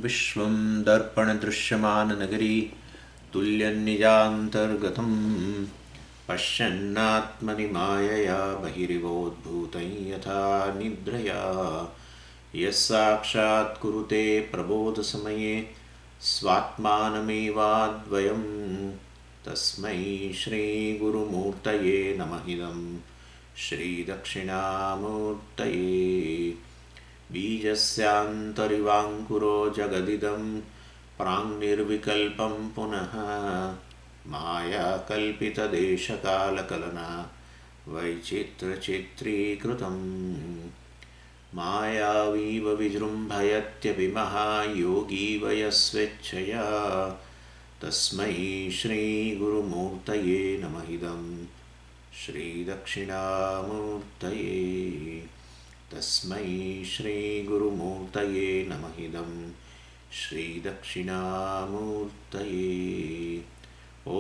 विश्वं दर्पणदृश्यमाननगरी तुल्यन्निजान्तर्गतं पश्यन्नात्मनि मायया बहिरिवोद्भूतं यथा निद्रया यस्साक्षात् कुरुते प्रबोधसमये स्वात्मानमेवाद्वयं तस्मै श्रीगुरुमूर्तये नमः इदं श्रीदक्षिणामूर्तये बीजस्यान्तरिवाङ्कुरो जगदिदं प्राङ्निर्विकल्पं पुनः मायाकल्पितदेशकालकलना वैचित्रचित्रीकृतं मायावीव विजृम्भयत्यभिमः योगी वयस्वेच्छया तस्मै श्रीगुरुमूर्तये नमः इदं श्रीदक्षिणामूर्तये तस्मै श्रीगुरुमूर्तये नमः इदं श्रीदक्षिणामूर्तये। ॐ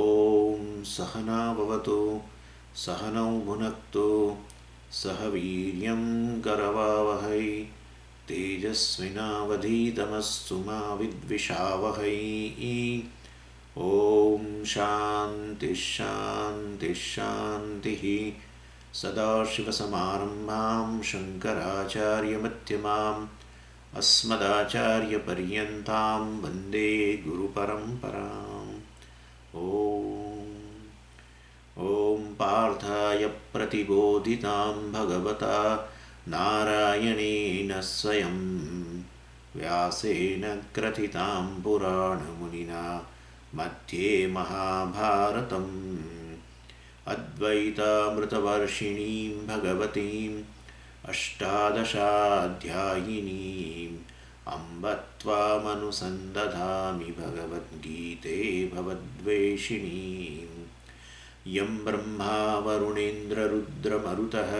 सहना भवतु सहनौ भुनक्तु सह वीर्यं करवावहै तेजस्विनावधीतमस्तु मा विद्विषावहै। ॐ शान्तिः शान्तिः शान्तिः। सदाशिवसमारम्भां शङ्कराचार्यमध्यमाम् अस्मदाचार्यपर्यन्तां वन्दे गुरुपरम्पराम्। ॐ पार्थाय प्रतिबोधितां भगवता नारायणेन स्वयं व्यासेन ग्रथितां पुराणमुनिना मध्ये महाभारतम् अद्वैतामृतवर्षिणीं भगवतीम् अष्टादशाध्यायिनीम् अम्ब त्वामनुसन्दधामि भगवद्गीते भवद्वेषिणीम्। यं ब्रह्मा वरुणेन्द्ररुद्रमरुतः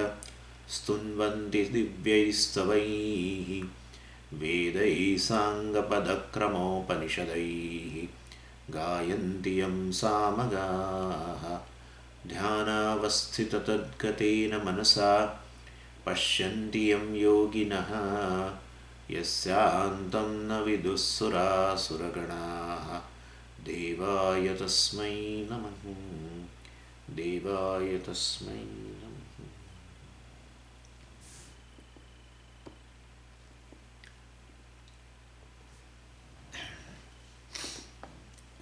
स्तुन्वन्ति दिव्यैस्तवैः वेदैः साङ्गपदक्रमोपनिषदैः गायन्ति यं सामगाः ध्यानावस्थिततद्गतेन मनसा पश्यन्ति यं योगिनः यस्यान्तं न विदुःसुरासुरगणाः देवाय तस्मै नमः देवाय तस्मै नमः।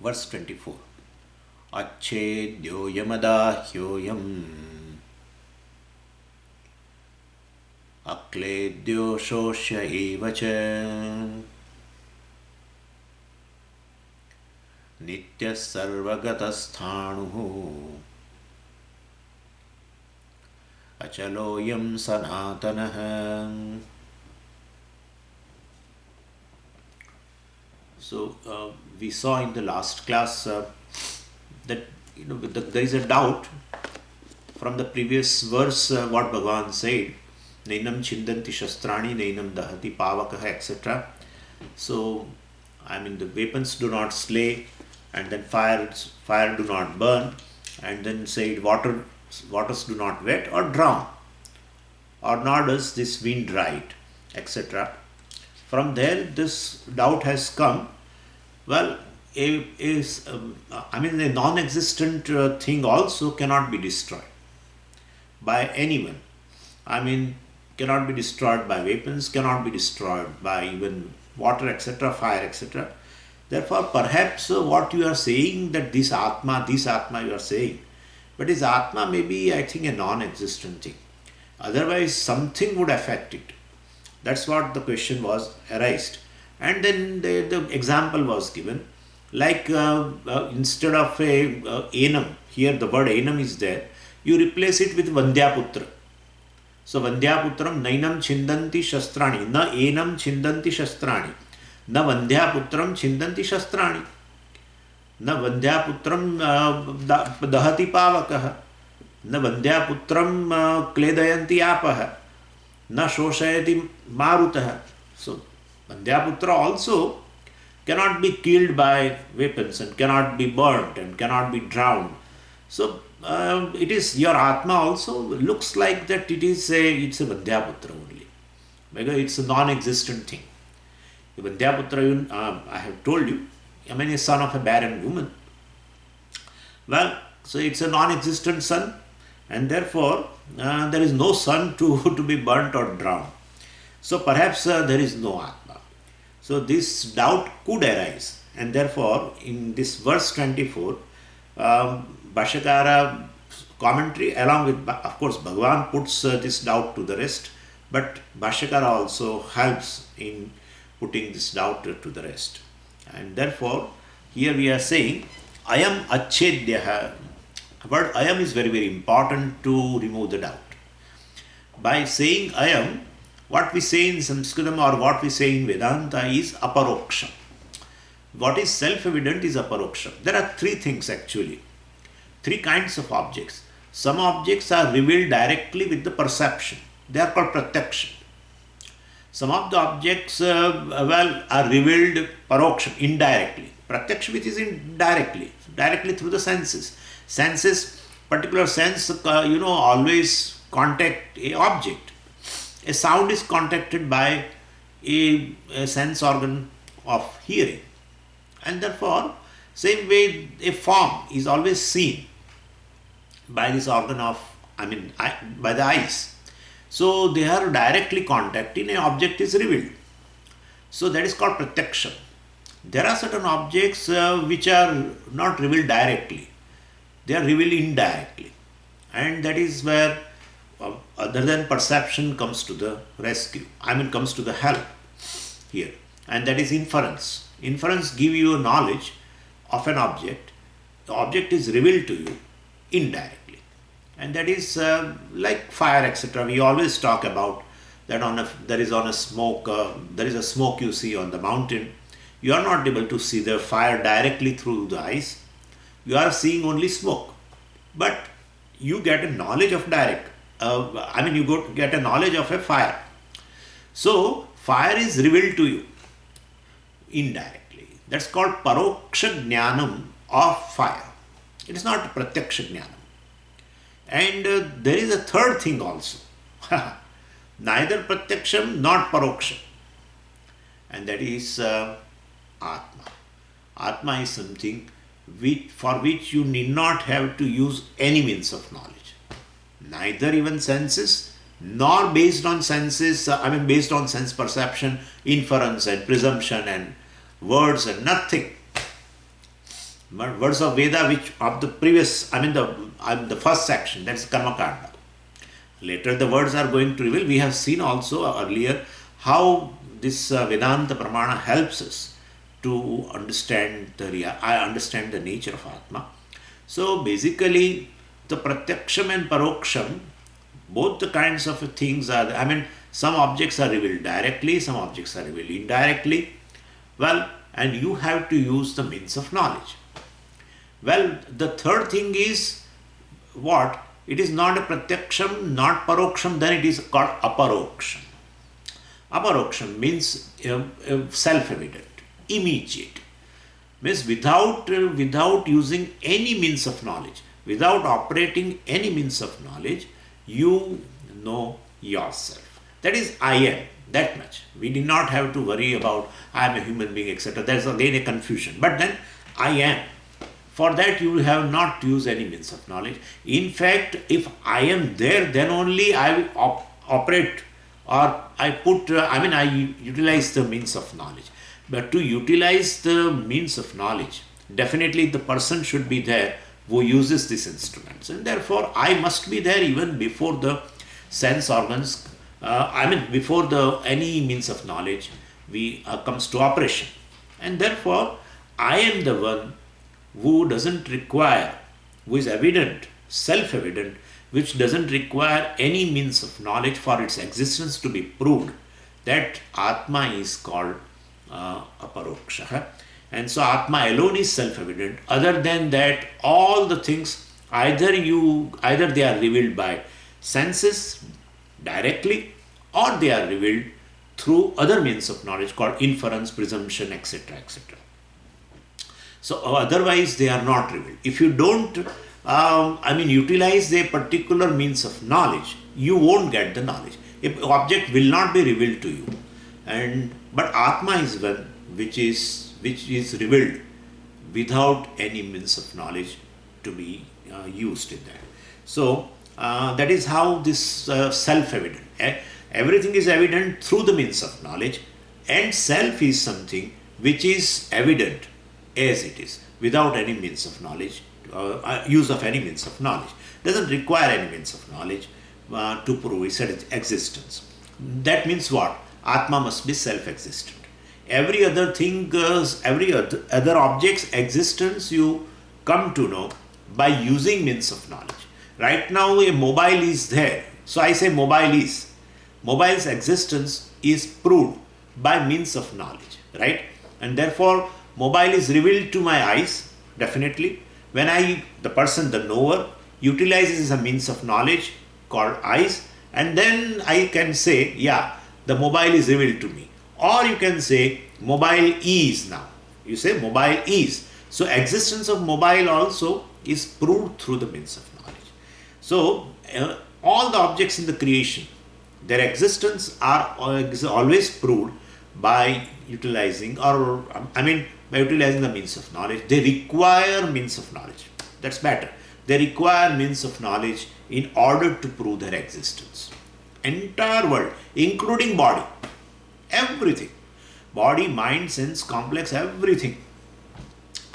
Verse 24. अच्छेद्योऽयमदाह्योऽयम् अक्लेद्यो शोष्य एव च नित्यः सर्वगतस्थाणुः अचलोऽयं सनातनः। So we saw in the last class that there is a doubt from the previous verse what Bhagavad said, Nainam chindanti shastrani, Nainam dahati pavakah, etc. So, I mean, the weapons do not slay, and then fire do not burn, and then said waters do not wet or drown, or nor does this wind ride, etc. From there, this doubt has come. Well, a non-existent thing also cannot be destroyed by anyone. I mean, cannot be destroyed by weapons, cannot be destroyed by even water, etc., fire, etc. Therefore, perhaps what you are saying, that this Atma you are saying, but this Atma may be, I think, a non-existent thing. Otherwise, something would affect it. That's what the question was arised. And then the example was given, like instead of a enam, here the word enam is there, you replace it with Vandhyaputra. So Vandhyaputram nainam chindanti shastrani, na enam chindanti shastrani, na Vandhyaputram chindanti shastrani, na Vandhyaputram dahati pavakah, na Vandhyaputram kledayanti apah, na shoshayati marutah. So Vandhyaputra also cannot be killed by weapons and cannot be burnt and cannot be drowned. So it is your Atma also looks like that it's a Vandhyaputra only, because it's a non-existent thing. Vandhyaputra, I have told you, I mean, a son of a barren woman. Well, so it's a non-existent sun, and therefore there is no sun to, to be burnt or drowned. So perhaps there is no Atma. So this doubt could arise, and therefore in this verse 24, Bhashyakara commentary along with, of course, Bhagavan puts this doubt to the rest, but Bhashyakara also helps in putting this doubt to the rest. And therefore, here we are saying, Ayam Achedyaha. Word Ayam is very, very important to remove the doubt. By saying Ayam, what we say in Sanskritam or what we say in Vedanta is aparoksha. What is self-evident is aparoksha. There are three things actually, three kinds of objects. Some objects are revealed directly with the perception. They are called pratyaksha. Some of the objects are revealed paroksha, indirectly. Pratyaksha, which is indirectly, directly through the senses. Senses, particular sense, always contact a object. A sound is contacted by a sense organ of hearing. And therefore, same way a form is always seen by this organ of, by the eyes. So they are directly contacting, an object is revealed. So that is called pratyaksha. There are certain objects which are not revealed directly. They are revealed indirectly. And that is where other than perception comes to the rescue. Comes to the help here. And that is inference. Inference gives you a knowledge of an object. The object is revealed to you indirectly. And that is like fire, etc. We always talk about that there is a smoke you see on the mountain. You are not able to see the fire directly through the eyes. You are seeing only smoke. But you get a knowledge of get a knowledge of a fire. So fire is revealed to you indirectly. That's called paroksha jnanam of fire. It is not pratyaksha jnanam. And there is a third thing also. Neither pratyaksham nor paroksham. And that is Atma. Atma is something for which you need not have to use any means of knowledge. Neither even senses, nor based on senses, based on sense perception, inference and presumption and words and nothing. But words of Veda, which of the previous, the first section, that is Karma Kanda. Later the words are going to reveal. We have seen also earlier how this Vedanta Pramana helps us to understand the nature of Atma. So basically, the Pratyaksham and Paroksham, both the kinds of things are, some objects are revealed directly, some objects are revealed indirectly. Well, and you have to use the means of knowledge. Well, the third thing is what? It is not a Pratyaksham, not Paroksham, then it is called Aparoksham. Aparoksham means self-evident, immediate. Means without using any means of knowledge, without operating any means of knowledge, you know yourself. That is I am, that much. We did not have to worry about I am a human being, etc. There is again a confusion. But then I am. For that you have not used any means of knowledge. In fact, if I am there, then only I will operate or I utilize the means of knowledge. But to utilize the means of knowledge, definitely the person should be there who uses these instruments. And therefore, I must be there even before the sense organs, before any means of knowledge comes to operation. And therefore, I am the one who doesn't require, who is evident, self-evident, which doesn't require any means of knowledge for its existence to be proved. That Atma is called Aparoksha. And so Atma alone is self-evident. Other than that, all the things, either they are revealed by senses directly, or they are revealed through other means of knowledge called inference, presumption, etc., etc. So otherwise they are not revealed. If you don't utilize a particular means of knowledge, you won't get the knowledge. An object will not be revealed to you. And but Atma is one which is revealed without any means of knowledge to be used in that. So that is how this self-evident. Everything is evident through the means of knowledge, and self is something which is evident as it is without any means of knowledge, use of any means of knowledge. Doesn't require any means of knowledge to prove its existence. That means what? Atma must be self-existent. Every other thing, every other object's existence you come to know by using means of knowledge. Right now a mobile is there. So I say mobile is. Mobile's existence is proved by means of knowledge, right? And therefore mobile is revealed to my eyes, definitely. When the person, the knower, utilizes a means of knowledge called eyes, and then I can say, yeah, the mobile is revealed to me. Or you can say mobile is now. You say mobile is. So existence of mobile also is proved through the means of knowledge. So all the objects in the creation, their existence is always proved by utilizing, or by utilizing the means of knowledge. They require means of knowledge. That's better. They require means of knowledge in order to prove their existence. Entire world, including body, everything. Body, mind, sense, complex, everything.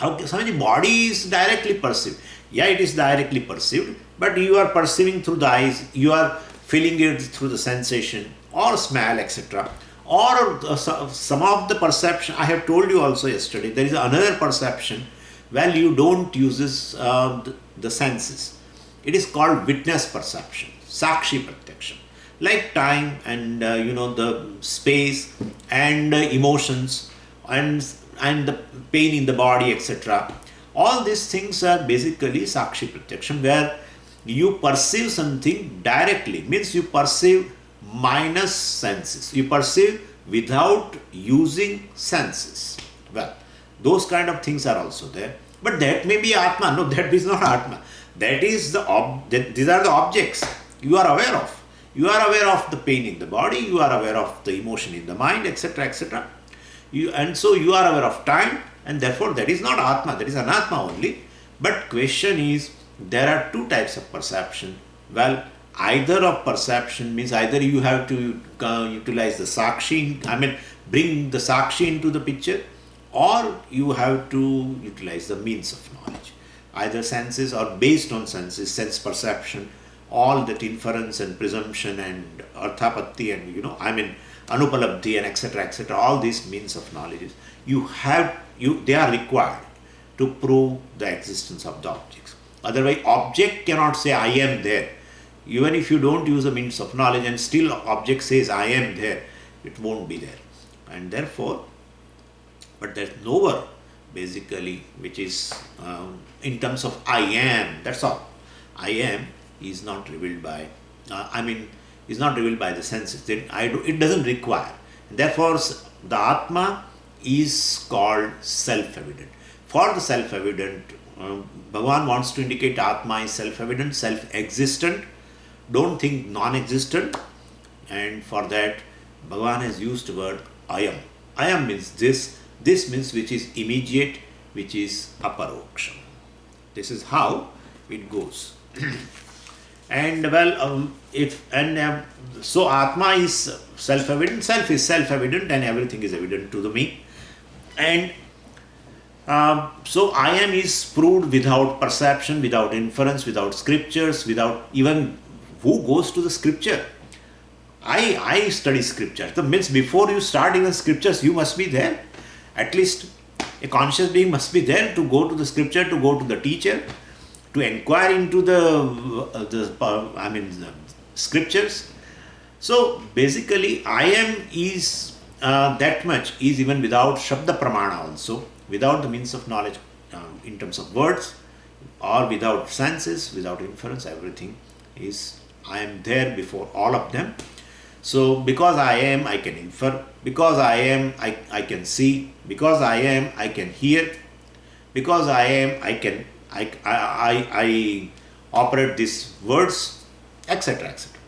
Okay, Swamiji, body is directly perceived. Yeah, it is directly perceived, but you are perceiving through the eyes, you are feeling it through the sensation or smell, etc. Or some of the perception, I have told you also yesterday, there is another perception where you don't use the senses. It is called witness perception, sakshi pratyaksha. Like time and the space and emotions and the pain in the body, etc. All these things are basically sakshi pratyaksham, where you perceive something directly, means you perceive minus senses. You perceive without using senses. Well, those kind of things are also there. But that may be Atma. No, that is not Atma. That is these are the objects you are aware of. You are aware of the pain in the body, you are aware of the emotion in the mind, etc., etc. And so you are aware of time, and therefore that is not Atma, that is Anatma only. But question is, there are two types of perception. Well, either of perception means either you have to utilize the sakshi, bring the sakshi into the picture, or you have to utilize the means of knowledge. Either senses or based on senses, sense perception, all that inference and presumption and arthapatti and anupalabdhi and etc., all these means of knowledge, they are required to prove the existence of the objects. Otherwise object cannot say I am there. Even if you don't use a means of knowledge and still object says I am there, it won't be there. And therefore, but there's knower basically, which is in terms of I am, that's all. I am is not revealed by, is not revealed by the senses. It doesn't require. Therefore, the Atma is called self-evident. For the self-evident, Bhagavan wants to indicate Atma is self-evident, self-existent. Don't think non-existent. And for that, Bhagavan has used the word Ayam. Ayam means this. This means which is immediate, which is aparoksham. This is how it goes. And so Atma is self-evident, self is self-evident, and everything is evident to the me. And so I am is proved without perception, without inference, without scriptures, without even who goes to the scripture. I study scripture. That means before you start even scriptures, you must be there. At least a conscious being must be there to go to the scripture, to go to the teacher, to inquire into the scriptures. So basically, I am is that much is even without Shabda Pramana also, without the means of knowledge in terms of words, or without senses, without inference, everything is I am there before all of them. So because I am, I can infer. Because I am, I can see. Because I am, I can hear. Because I am, I operate these words, etc., etc.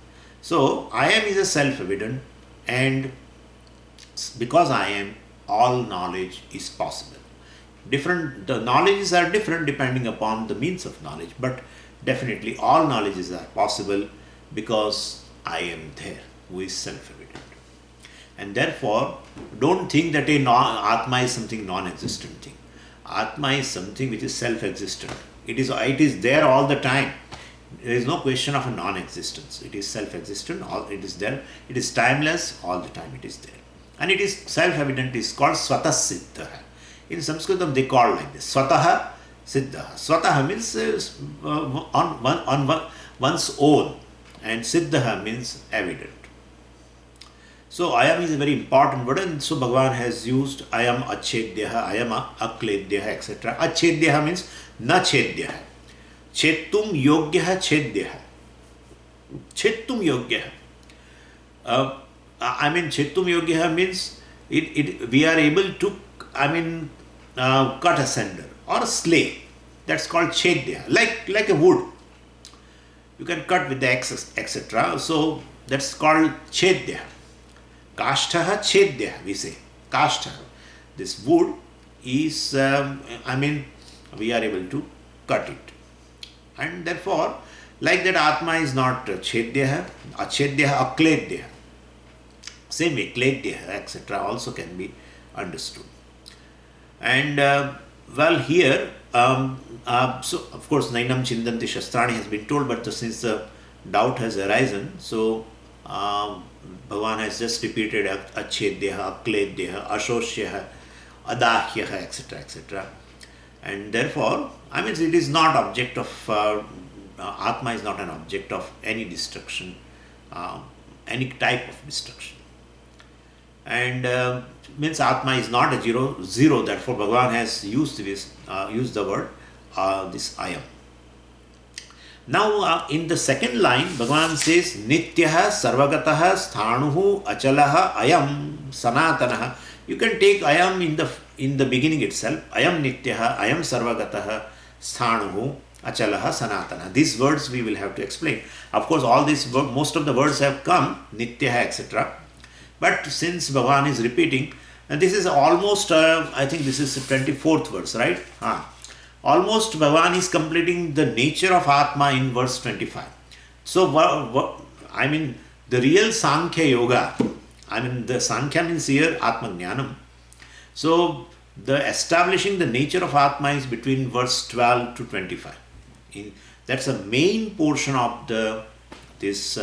So I am is a self-evident, and Because I am, all knowledge is possible. The knowledges are different depending upon the means of knowledge, but definitely all knowledges are possible because I am there, who is self-evident. And therefore, don't think that Atma is something non-existent thing. Atma is something which is self-existent. It is there all the time. There is no question of a non-existence. It is self-existent, it is there. It is timeless, all the time it is there. And it is self-evident, is called Swatah Siddha. In Sanskritam they call like this, Swatah Siddha. Swatah means on one's own, and Siddha means evident. So ayam is a very important word, and so Bhagavan has used ayam achedyaha, ayam akledyaha, etc. Achedyaha means na chedyaha. Chetum yogyaha chedyaha. Chetum yogyaha. Chetum yogyaha means we are able to, cut asunder or slay. That's called chedyaha, like a wood. You can cut with the axe, etc. So that's called chedyaha. Kashtaha chedyaha, we say. Kashtaha. This wood is, we are able to cut it. And therefore, like that, Atma is not chedyaha, achedyaha, akledyaha. Same way, kledyaha, etc. also can be understood. And here, so of course, Nainam Chindanti Shastrani has been told, but since the doubt has arisen, so Bhagavan has just repeated achedyaha, akledyaha, ashosyaha, adahyaha, etc., etc. And therefore, it is not object of, Atma is not an object of any destruction, any type of destruction. And means Atma is not a zero, therefore Bhagavan has used the word, this ayam. Now, in the second line, Bhagavan says, Nityaha sarvagataha sthanuhu achalaha ayam sanatanaha. You can take ayam in the beginning itself. Ayam nityaha, ayam sarvagataha sthanuhu achalaha sanatanaha. These words we will have to explain. Of course, all these most of the words have come, nityaha, etc. But since Bhagavan is repeating, and this is almost, I think this is the 24th verse, right? Almost Bhagavan is completing the nature of Atma in verse 25. So, the real Sankhya Yoga, the Sankhya means here Atma Jnanam. So, the establishing the nature of Atma is between verse 12 to 25. That's the main portion of this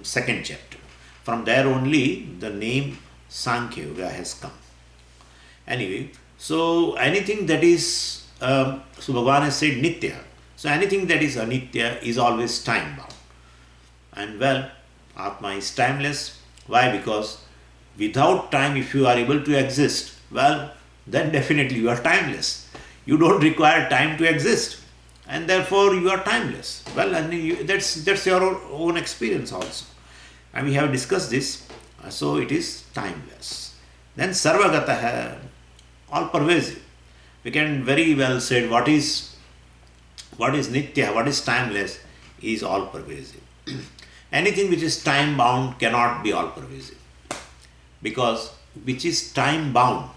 second chapter. From there only the name Sankhya Yoga has come. Anyway, so anything that is so Bhagavan has said Nitya. So anything that is Anitya is always time bound. And Atma is timeless. Why? Because without time, if you are able to exist, then definitely you are timeless. You don't require time to exist. And therefore you are timeless. And that's your own experience also. And we have discussed this. So it is timeless. Then Sarvagataha, all pervasive. We can very well say what is Nitya, what is timeless, is all pervasive. Anything which is time bound cannot be all pervasive. Because which is time bound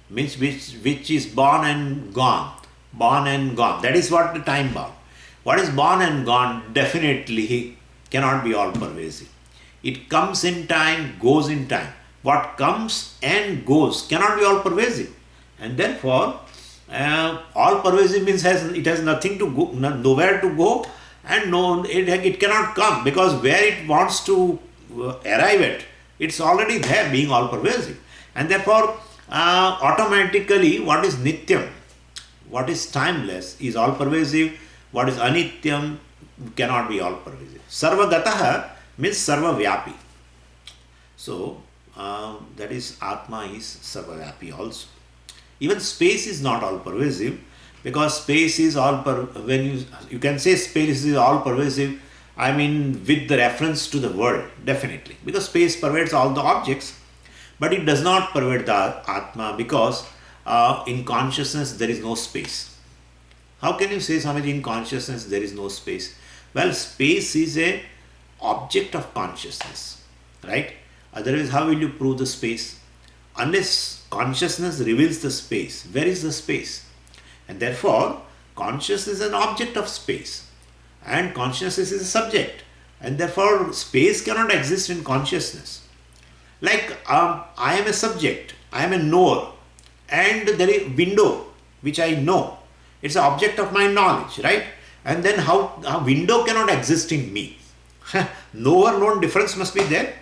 means which is born and gone. Born and gone. That is what the time bound. What is born and gone definitely cannot be all pervasive. It comes in time, goes in time. What comes and goes cannot be all pervasive. And therefore, all pervasive means it has nothing to go, nowhere to go, and it cannot come, because where it wants to arrive at, it's already there, being all pervasive. And therefore, automatically, what is nityam, what is timeless, is all pervasive. What is anityam cannot be all pervasive. Sarvagataha means sarvavyapi. So that is Atma is sarvavyapi also. Even space is not all pervasive, because space is all when you can say space is all pervasive, with the reference to the world, definitely, because space pervades all the objects, but it does not pervade the Atma, because in consciousness there is no space. How can you say, Swamiji, in consciousness there is no space? Space is a object of consciousness, right? Otherwise, how will you prove the space? unless consciousness reveals the space, where is the space? And therefore, consciousness is an object of space, and consciousness is a subject, and therefore space cannot exist in consciousness. Like I am a subject, I am a knower, and there is a window which I know. It's an object of my knowledge, right? And then how a window cannot exist in me? Knower known difference must be there.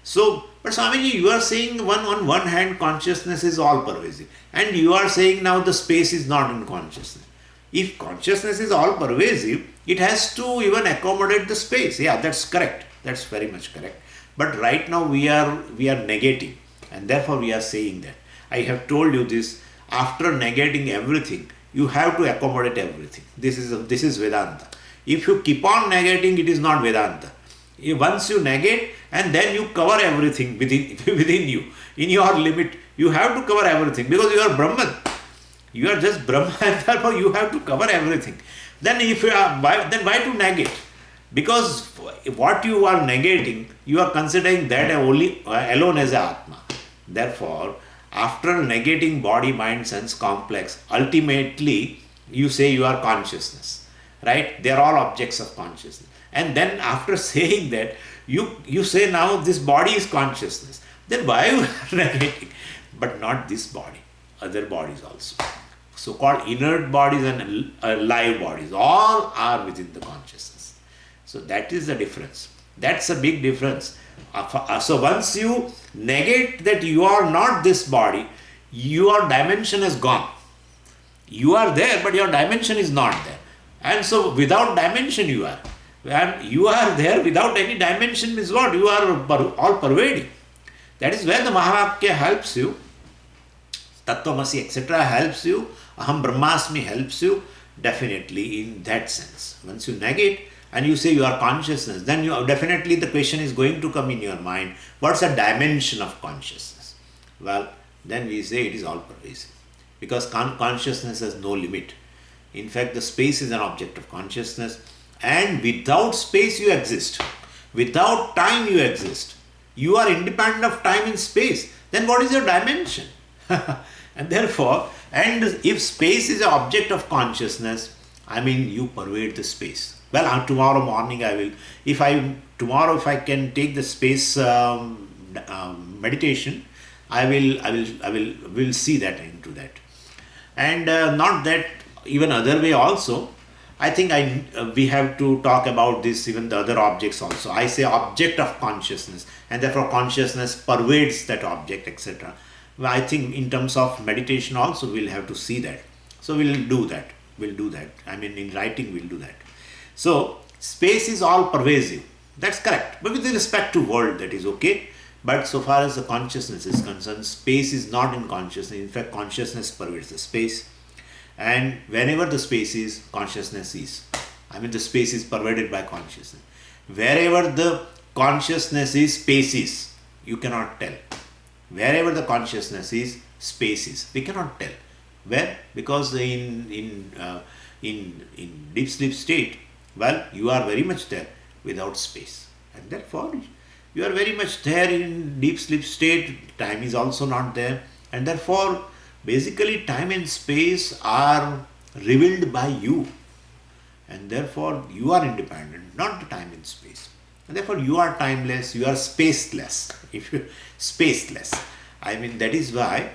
So, but Swamiji, you are saying on one hand consciousness is all pervasive, and you are saying now the space is not in consciousness. If consciousness is all pervasive, it has to even accommodate the space. Yeah, that's correct. That's very much correct. But right now we are negating, and therefore we are saying that. I have told you this, after negating everything, you have to accommodate everything. This is Vedanta. If you keep on negating, it is not Vedanta. Once you negate and then you cover everything within you, in your limit, you have to cover everything because you are Brahman. You are just Brahman, and therefore you have to cover everything. Then why to negate? Because what you are negating, you are considering that only alone as a Atma. Therefore, after negating body, mind, sense complex, ultimately you say you are consciousness, right? They are all objects of consciousness. And then after saying that, you say now this body is consciousness. Then why you are negating? But not this body, other bodies also. So-called inert bodies and live bodies, all are within the consciousness. So that is the difference. That's a big difference. So once you negate that you are not this body, your dimension is gone. You are there, but your dimension is not there. And so without dimension you are. And you are there without any dimension means what? You are all pervading. That is where the Mahavakya helps you. Tattvamasi, etc. helps you. Aham Brahmasmi helps you. Definitely in that sense. Once you negate and you say you are consciousness, then you definitely the question is going to come in your mind. What's the dimension of consciousness? Well, then we say it is all pervasive. Because consciousness has no limit. In fact, the space is an object of consciousness. And without space you exist. Without time you exist. You are independent of time and space. Then what is your dimension? And therefore, and if space is an object of consciousness, I mean you pervade the space. Well, tomorrow morning I will, if I can take the space meditation, I will see that into that. And not that, even other way also, I think we have to talk about this, even the other objects also. I say object of consciousness, and therefore consciousness pervades that object, etc. Well, I think in terms of meditation also we'll have to see that. So we'll do that. I mean, in writing we'll do that. So space is all pervasive. That's correct. But with respect to world, that is okay. But so far as the consciousness is concerned, space is not in consciousness. In fact, consciousness pervades the space. And whenever the space is, consciousness is. I mean, the space is pervaded by consciousness. Wherever the consciousness is, space is. You cannot tell. Wherever the consciousness is, space is. We cannot tell. Where? Because in deep sleep state, well, you are very much there without space. And therefore, you are very much there in deep sleep state. Time is also not there. And therefore, basically, time and space are revealed by you. And therefore, you are independent, not the time and space. And therefore, you are timeless, you are spaceless. Spaceless. I mean, that is why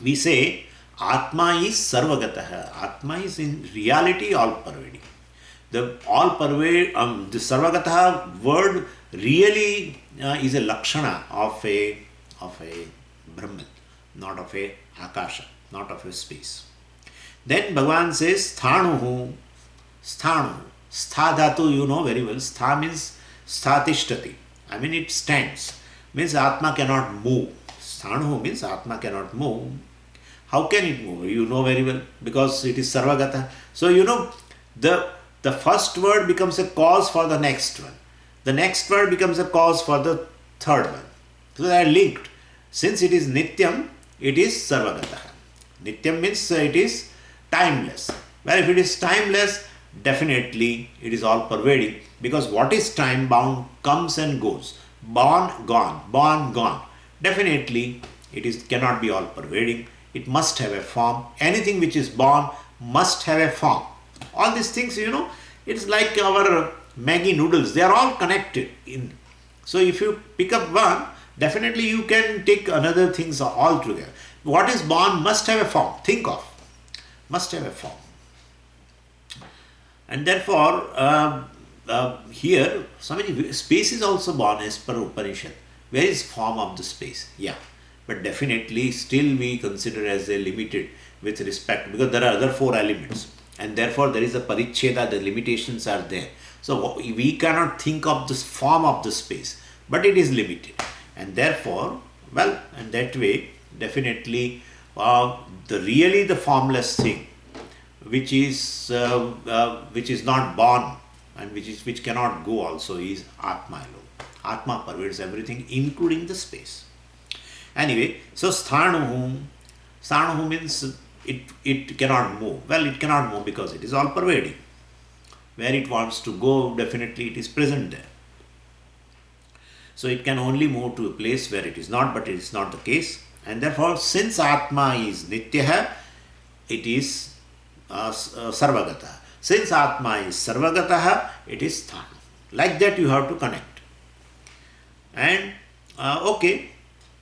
we say Atma is Sarvagataha. Atma is in reality all pervading. The Sarvagataha word really is a lakshana of a Brahman, not of a Akasha, not of a space. Then Bhagavan says Sthanuhu. Sthanu. Stha dhatu you know very well. Stha means sthatishtati. I mean it stands. Means Atma cannot move. Sthanuhu means Atma cannot move. How can it move? You know very well. Because it is Sarvagata. So you know the first word becomes a cause for the next one. The next word becomes a cause for the third one. So they are linked. Since it is Nityam, it is Sarvagata. Nityam means it is timeless. Well, if it is timeless, definitely it is all pervading, because what is time bound comes and goes. Born, gone. Born, gone. Definitely cannot be all pervading. It must have a form. Anything which is born must have a form. All these things, it's like our Maggi noodles. They are all connected in. So if you pick up one, definitely you can take another things all together. What is born must have a form. Think of. Must have a form. And therefore, here, space is also born as per Upanishad. Where is form of the space? Yeah. But definitely still we consider as a limited with respect, because there are other 4 elements. And therefore there is a paricheda, the limitations are there. So we cannot think of this form of the space, but it is limited. And therefore, and that way, definitely the formless thing, which is not born and which cannot go also, is Atma alone. Atma pervades everything, including the space. Anyway, so Sthanuhu means it cannot move. Well, it cannot move because it is all pervading. Where it wants to go, definitely it is present there. So it can only move to a place where it is not, but it is not the case. And therefore, since Atma is Nityaha, it is Sarvagata. Since Atma is Sarvagataha, it is Sthana. Like that you have to connect. And okay,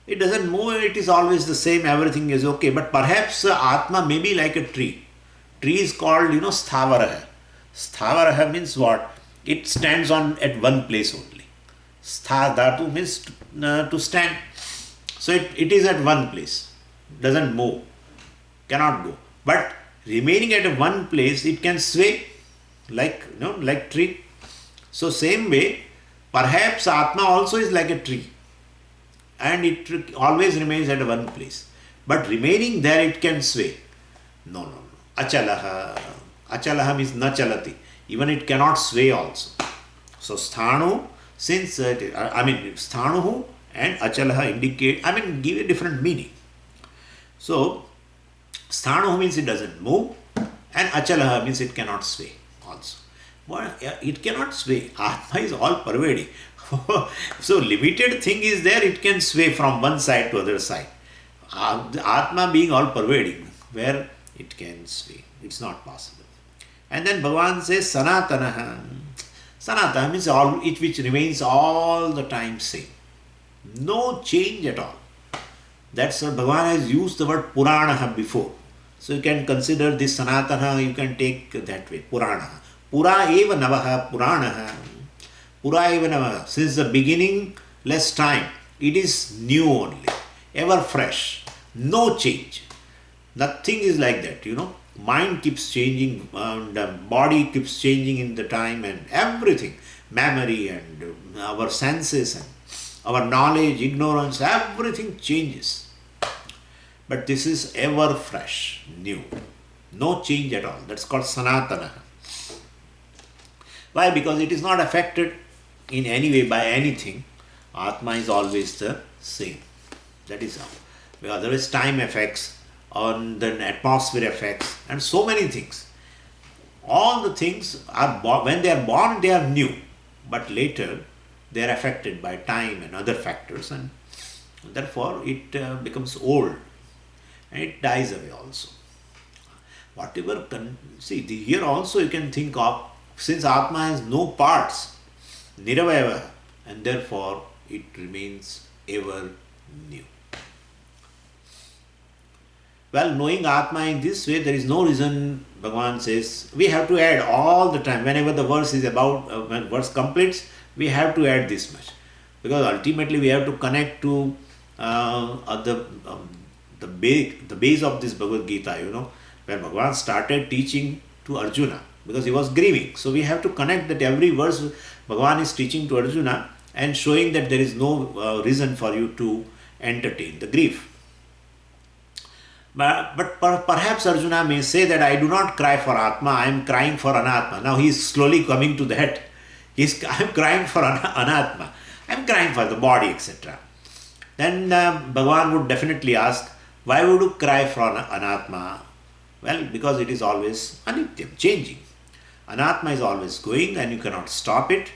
it doesn't move, it is always the same, everything is okay. But perhaps Atma may be like a tree. Tree is called, Sthavaraha. Sthavaraha means what? It stands at one place only. Stha dhatu means to stand. So it is at one place. Doesn't move. Cannot go. But remaining at one place, it can sway like tree. So same way, perhaps Atma also is like a tree. And it always remains at one place. But remaining there, it can sway. No. Achalaha. Achalaha means na chalati. Even it cannot sway also. So sthanu, since sthanuhu and achalaha indicate, give a different meaning. So sthanu means it doesn't move, and achalaha means it cannot sway also. Well, it cannot sway. Atma is all pervading. So limited thing is there, it can sway from one side to other side. Atma being all pervading, where it can sway. It's not possible. And then Bhagavan says Sanatanaha. Sanatana means all, it which remains all the time same. No change at all. That's what Bhagavan has used the word Puranaha before. So you can consider this Sanatana, you can take that way, Puranaha. Pura eva navaha Puranaha. Pura eva navaha. Since the beginning, less time, it is new only, ever fresh, no change. Nothing is like that, Mind keeps changing, and body keeps changing in the time, and everything, memory and our senses and our knowledge, ignorance, everything changes. But this is ever fresh, new, no change at all. That's called Sanatana. Why? Because it is not affected in any way by anything. Atma is always the same. That is how. Because otherwise time affects, on the atmosphere effects, and so many things. All the things are when they are born, they are new, but later they are affected by time and other factors, and therefore it becomes old and it dies away also. Whatever here also you can think of, since Atma has no parts, Niravayava, and therefore it remains ever new. Well, knowing Atma in this way, there is no reason, Bhagavan says, we have to add all the time. Whenever the verse is about, when verse completes, we have to add this much. Because ultimately we have to connect to the base of this Bhagavad Gita, where Bhagavan started teaching to Arjuna, because he was grieving. So we have to connect that every verse Bhagavan is teaching to Arjuna and showing that there is no reason for you to entertain the grief. But perhaps Arjuna may say that I do not cry for Atma, I am crying for Anatma. Now he is slowly coming to that. I am crying for Anatma. I am crying for the body, etc. Then Bhagavan would definitely ask, why would you cry for Anatma? Well, because it is always anityam, changing. Anatma is always going and you cannot stop it,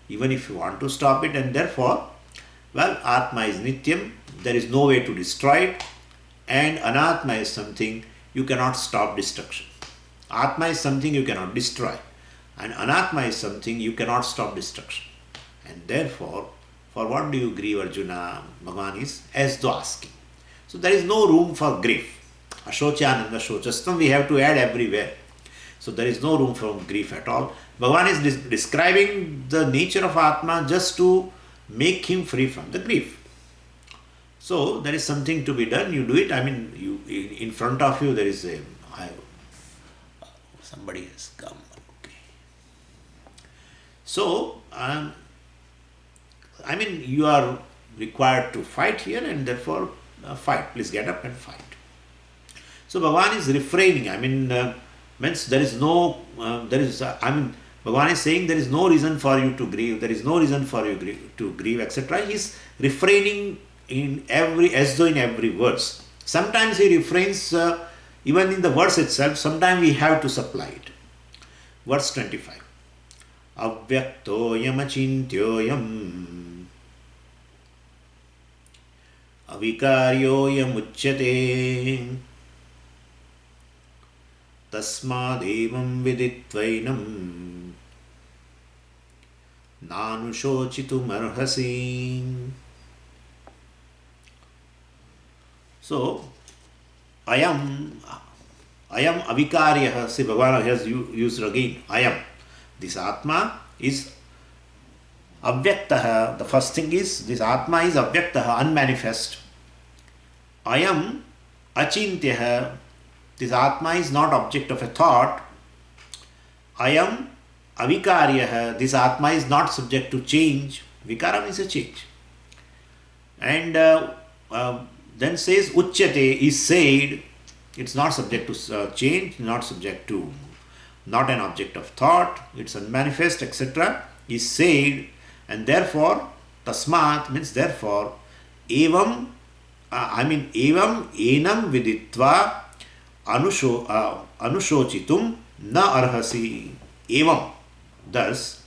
even if you want to stop it, and therefore, Atma is nityam, there is no way to destroy it, and Anatma is something you cannot stop destruction. Atma is something you cannot destroy, and Anatma is something you cannot stop destruction. And therefore, for what do you grieve, Arjuna? Bhagavan is as though asking. So there is no room for grief. Ashochananda Shochastam we have to add everywhere. So there is no room for grief at all. Bhagavan is describing the nature of Atma just to make him free from the grief. So there is something to be done, you do it. I mean, you in front of you there is somebody has come. Okay. So, I mean, you are required to fight here, and therefore fight. Please get up and fight. So Bhagavan is refraining. I mean, means there is no, Bhagavan is saying there is no reason for you to grieve. There is no reason for you to grieve, etc. He is refraining as though in every verse. Sometimes he refrains even in the verse itself. Sometimes we have to supply it. Verse 25. Avyaktoyam achintyoyam avikaryoyam uchyate tasmadevam viditvainam nanushochitum arhasi. So, ayam avikaryah. See, Bhagavan has used again ayam. This Atma is avyaktaha. The first thing is this Atma is avyaktaha, unmanifest. Ayam achintyah. This Atma is not object of a thought. Ayam avikaryah. This Atma is not subject to change. Vikara means a change. And then says uchyate is said. It's not subject to change, not subject to, not an object of thought, it's unmanifest, etc. is said, and therefore tasmat means therefore evam evam enam viditva anushochitum na arhasi. Evam, thus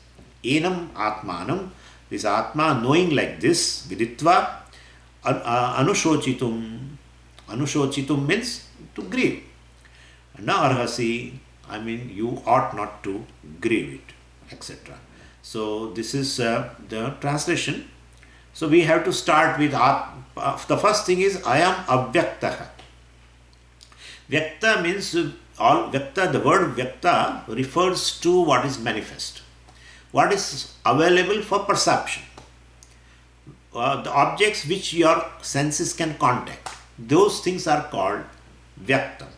enam atmanam, this Atma knowing like this, viditva anushochitum. Anushochitum means to grieve. Na arhasi, I mean you ought not to grieve it, etc. So this is the translation. So we have to start with the first thing is I am avyaktaha. Vyakta means all Vyakta. The word Vyakta refers to what is manifest, what is available for perception. The objects which your senses can contact, those things are called Vyaktam.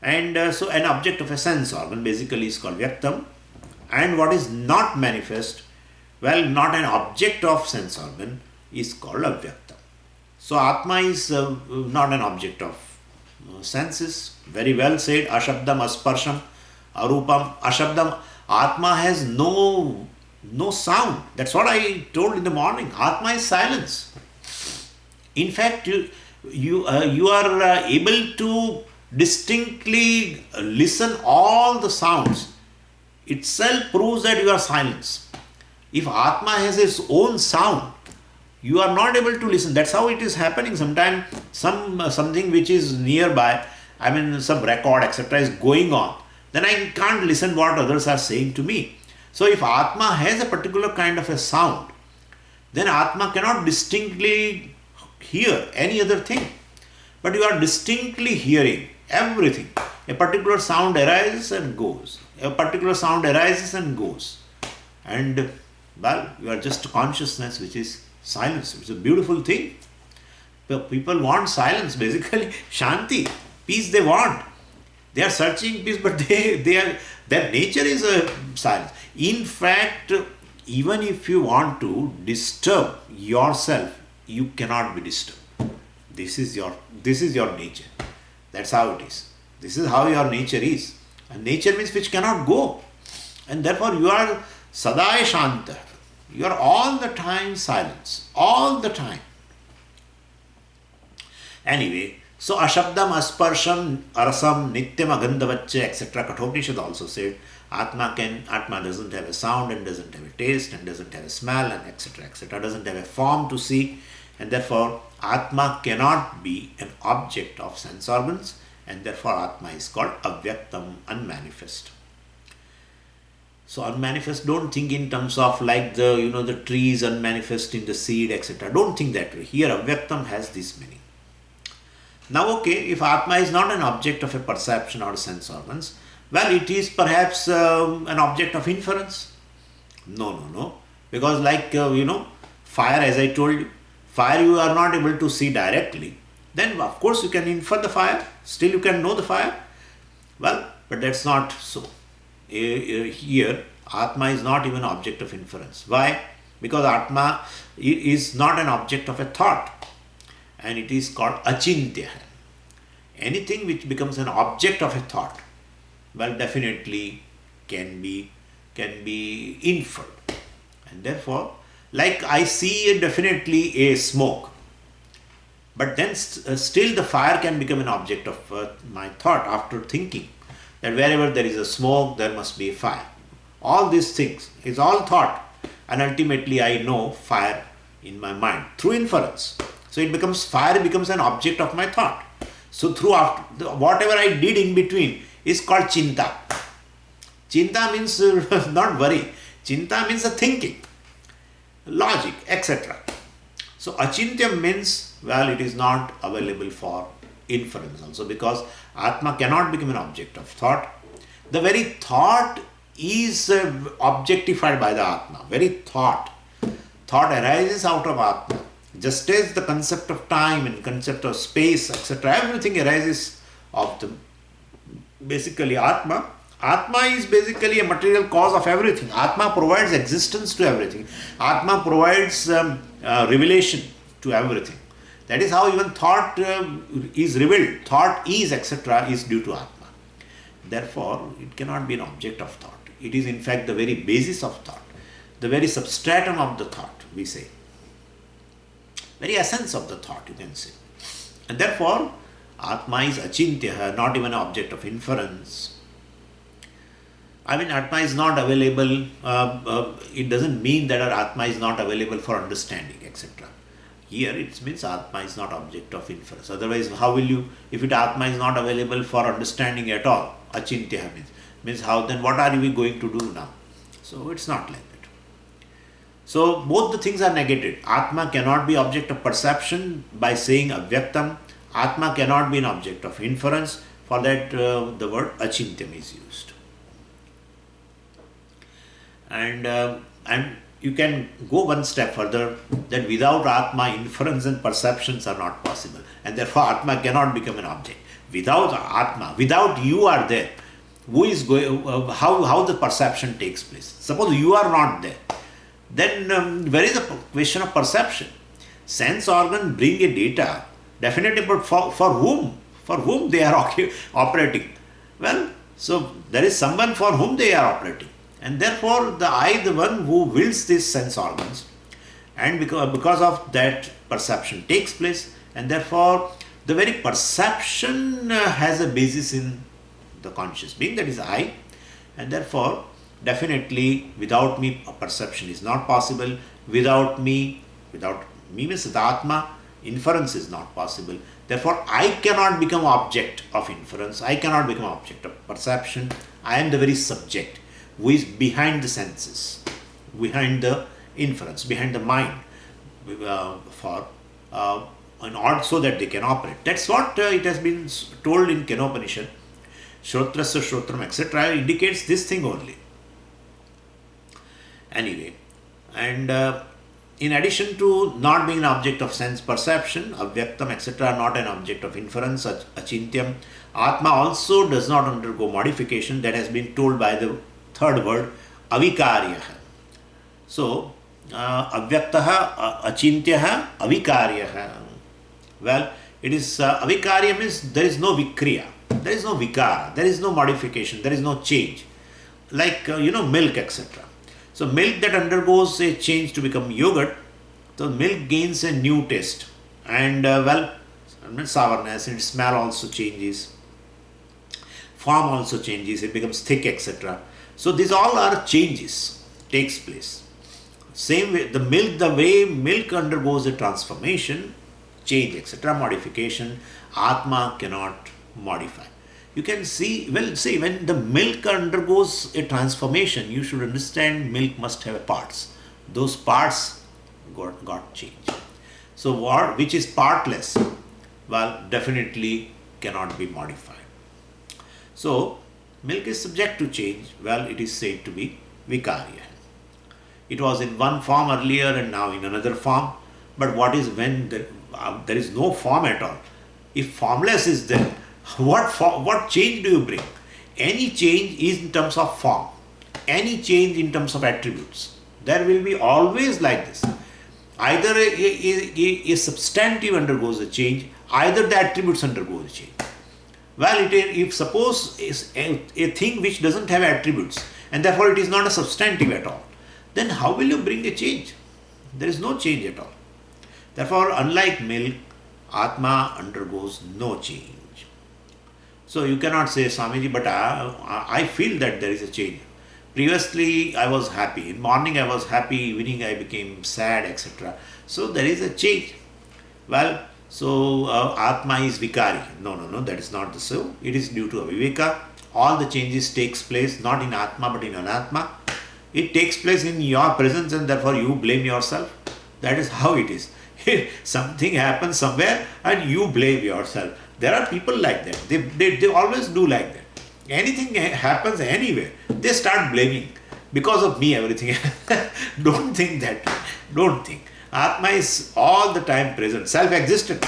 And so an object of a sense organ basically is called Vyaktam. And what is not manifest, well, not an object of sense organ, is called Avyaktam. So Atma is not an object of senses. Very well said. Ashabdam, asparsham, arupam. Ashabdam, Atma has no sound. That's what I told in the morning. Atma is silence. In fact, you are able to distinctly listen all the sounds. Itself proves that you are silence. If Atma has its own sound, you are not able to listen. That's how it is happening. Sometimes something which is nearby, I mean some record, etc. is going on. Then I can't listen what others are saying to me. So if Atma has a particular kind of a sound, then Atma cannot distinctly hear any other thing. But you are distinctly hearing everything. A particular sound arises and goes. A particular sound arises and goes. And well, you are just consciousness which is silence. It's a beautiful thing. People want silence, basically. Shanti, peace they want. They are searching peace, but their nature is silence. In fact, even if you want to disturb yourself, you cannot be disturbed. This is your nature. That's how it is. This is how your nature is. And nature means which cannot go. And therefore you are sadaya shanta. You are all the time silence. All the time. Anyway, so ashabdam, asparsham, arasam, nityam, agandhavaccha, etc. Kathopanishad also said Atma doesn't have a sound and doesn't have a taste and doesn't have a smell and etc. etc. Doesn't have a form to see and therefore Atma cannot be an object of sense organs, and therefore Atma is called avyaktam, unmanifest. So unmanifest, don't think in terms of like the trees unmanifest in the seed, etc. Don't think that way. Here avyaktam has this meaning. Now okay, if Atma is not an object of a perception or sense organs, well, it is perhaps an object of inference. No. Because like, fire, as I told you, fire you are not able to see directly. Then of course you can infer the fire. Still you can know the fire. Well, but that's not so. Here, Atma is not even object of inference. Why? Because Atma is not an object of a thought. And it is called achintya. Anything which becomes an object of a thought, well, definitely can be inferred. And therefore, like I see definitely a smoke, but then still the fire can become an object of my thought after thinking that wherever there is a smoke, there must be a fire. All these things is all thought, and ultimately I know fire in my mind through inference. So fire becomes an object of my thought. So whatever I did in between is called chinta. Chinta means not worry. Chinta means the thinking, logic, etc. So achintya means, well, it is not available for inference also, because Atma cannot become an object of thought. The very thought is objectified by the Atma. Very thought arises out of Atma. Just as the concept of time and concept of space, etc., everything arises of the basically Atma. Atma is basically a material cause of everything. Atma provides existence to everything. Atma provides revelation to everything. That is how even thought is revealed. Thought is, etc., is due to Atma. Therefore, it cannot be an object of thought. It is in fact the very basis of thought, the very substratum of the thought, we say. Very essence of the thought, you can say. And therefore, Atma is achintya, not even an object of inference. I mean, Atma is not available, it doesn't mean that our Atma is not available for understanding, etc. Here it means Atma is not object of inference. Otherwise, how will you, if Atma is not available for understanding at all, achintya means how, then what are we going to do now? So it's not like that. So both the things are negated. Atma cannot be object of perception by saying avyaktam. Atma cannot be an object of inference. For that the word achintyam is used. And you can go one step further, that without Atma, inference and perceptions are not possible, and therefore Atma cannot become an object. Without Atma, without you are there, who is going? How the perception takes place? Suppose you are not there, then where is the question of perception? Sense organ bring a data, definitely, but for whom? For whom they are operating? Well, so there is someone for whom they are operating. And therefore, the one who wills these sense organs, and because of that perception takes place, and therefore the very perception has a basis in the conscious being, that is I, and therefore definitely without me a perception is not possible. Without me means the Atma, inference is not possible. Therefore, I cannot become object of inference. I cannot become object of perception. I am the very subject who is behind the senses, behind the inference, behind the mind, in order so that they can operate. That's what it has been told in Kenopanishad. Shrotrasya Shrotram, etc. indicates this thing only. Anyway, and in addition to not being an object of sense perception, avyaktam, etc., not an object of inference, achintyam, Atma also does not undergo modification. That has been told by the third word, avikarya. So, avyaktaha, achintyaha, avikarya. Well, it is avikarya means there is no vikriya, there is no vikara, there is no modification, there is no change. Like, milk, etc. So, milk that undergoes a change to become yogurt, the milk gains a new taste. And, sourness, and smell also changes, form also changes, it becomes thick, etc. So these all are changes, takes place. Same way, the way milk undergoes a transformation, change, etc., modification, Atma cannot modify. You can see, well, see, when the milk undergoes a transformation, you should understand milk must have parts. Those parts got changed. So, which is partless? Well, definitely cannot be modified. So, milk is subject to change. Well, it is said to be vikarya. It was in one form earlier and now in another form. But what is when there is no form at all? If formless is there, what change do you bring? Any change is in terms of form. Any change in terms of attributes. There will be always like this. Either a substantive undergoes a change, either the attributes undergo a change. Well, if suppose is a thing which doesn't have attributes and therefore it is not a substantive at all, then how will you bring a change? There is no change at all. Therefore, unlike milk, Atma undergoes no change. So you cannot say, Swamiji, but I feel that there is a change. Previously, I was happy. In morning, I was happy. Evening, I became sad, etc. So there is a change. Well, so Atma is vikari. No, that is not the so. It is due to aviveka. All the changes takes place not in Atma but in Anatma. It takes place in your presence and therefore you blame yourself. That is how it is. Something happens somewhere and you blame yourself. There are people like that. They always do like that. Anything happens anywhere, they start blaming. Because of me, everything. Don't think that. Don't think. Atma is all the time present, self-existent.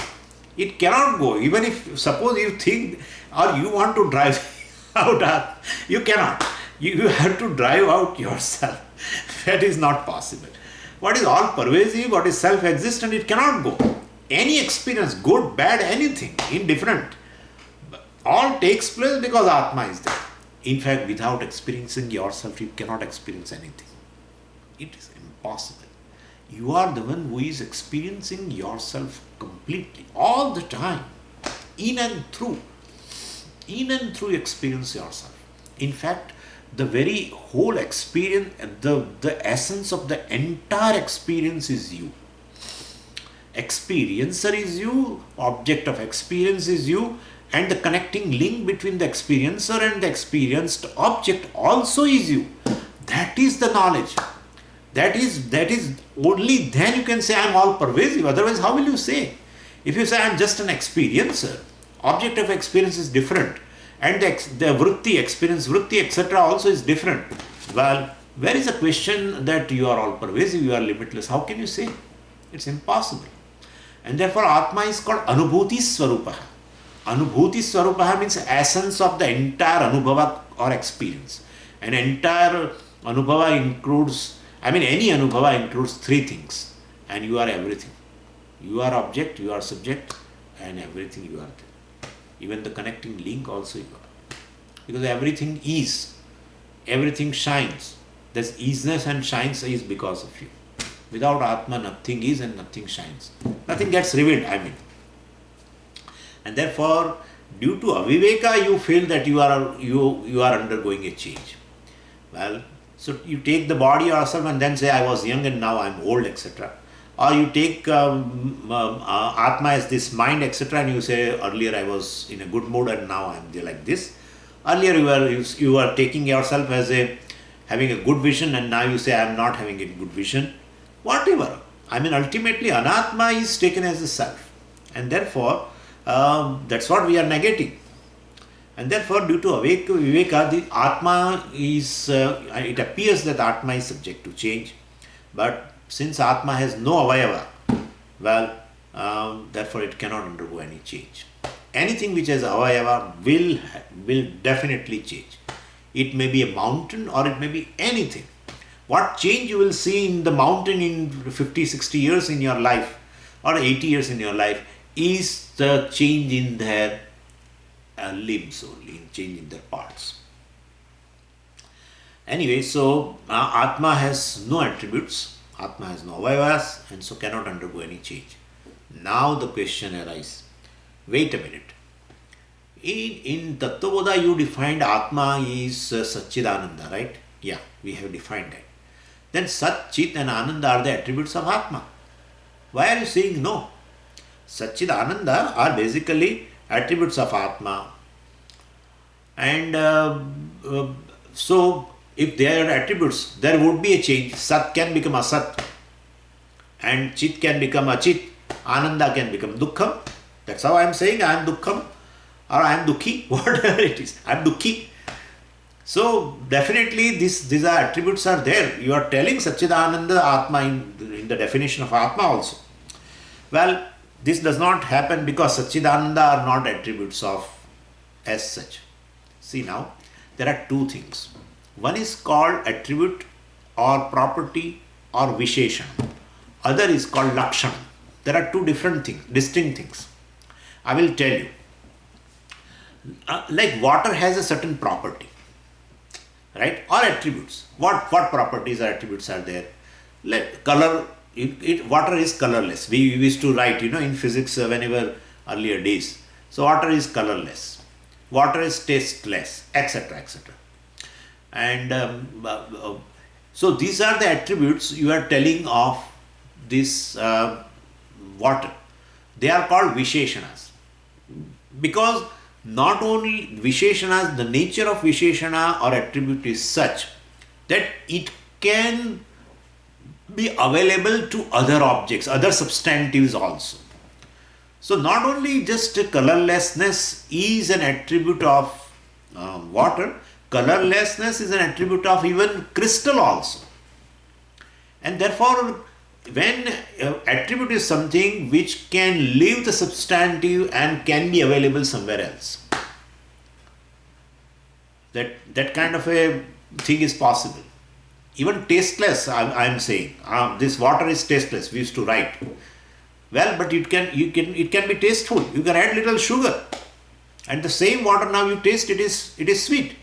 It cannot go. Even if, suppose you think or you want to drive out Atma, you cannot. You have to drive out yourself. That is not possible. What is all pervasive, what is self-existent, it cannot go. Any experience, good, bad, anything, indifferent, all takes place because Atma is there. In fact, without experiencing yourself, you cannot experience anything. It is impossible. You are the one who is experiencing yourself completely, all the time, in and through. In and through you experience yourself. In fact, the very whole experience, the essence of the entire experience is you. Experiencer is you, object of experience is you, and the connecting link between the experiencer and the experienced object also is you. That is the knowledge. That is only then you can say I am all pervasive. Otherwise, how will you say? If you say I am just an experiencer, object of experience is different, and the vritti, experience vritti, etc. also is different. Well, where is the question that you are all pervasive, you are limitless? How can you say? It's impossible. And therefore, Atma is called Anubhuti Swarupaha. Anubhuti Swarupaha means essence of the entire Anubhava or experience. An entire Anubhava includes, any Anubhava includes three things. And you are everything. You are object, you are subject, and everything you are there. Even the connecting link also you are. Because everything is. Everything shines. This easiness and shines is because of you. Without Atma, nothing is and nothing shines. Nothing gets revealed, And therefore, due to aviveka, you feel that you are undergoing a change. Well, so you take the body yourself and then say, I was young and now I am old, etc. Or you take Atma as this mind, etc. and you say, earlier I was in a good mood and now I am like this. Earlier you were taking yourself as having a good vision and now you say, I am not having a good vision. Whatever. Ultimately, Anatma is taken as a self. And therefore, that's what we are negating. And therefore, due to Viveka, the Atma is, it appears that Atma is subject to change. But since Atma has no avayava, well, therefore it cannot undergo any change. Anything which has avayava will definitely change. It may be a mountain or it may be anything. What change you will see in the mountain in 50, 60 years in your life or 80 years in your life is the change in their limbs only, change in their parts. Anyway, so Atma has no attributes, Atma has no avayavas and so cannot undergo any change. Now the question arises, wait a minute. In Tattvabodha you defined Atma is Satchidananda, right? Yeah, we have defined that. then Sat, Chit and Ananda are the attributes of Atma. Why are you saying no? Satchid Ananda are basically attributes of Atma. And so, if they are attributes, there would be a change. Sat can become Asat, and Chit can become Achit, Ananda can become Dukkham. That's how I am saying I am Dukkham, or I am Dukhi, whatever it is. I am Dukhi. So, definitely these are attributes are there. You are telling Satchidananda Atma in the definition of Atma also. Well, this does not happen because Satchidananda are not attributes of as such. See now, there are two things. One is called attribute or property or Visheshan. Other is called Lakshana. There are two different things, distinct things. I will tell you. Like water has a certain property, right? Or attributes. What properties or attributes are there? Like color. Water is colorless. We used to write, in physics whenever earlier days. So water is colorless. Water is tasteless, etc., etc. And so these are the attributes you are telling of this water. They are called Visheshanas. Because not only Visheshanas, the nature of Visheshana or attribute is such that it can be available to other objects, other substantives also. So not only just colorlessness is an attribute of water, colorlessness is an attribute of even crystal also. And therefore, when attribute is something which can leave the substantive and can be available somewhere else, that kind of a thing is possible. Even tasteless, I am saying, this water is tasteless. We used to write. Well, but it can be tasteful. You can add little sugar, and the same water now you taste it is sweet.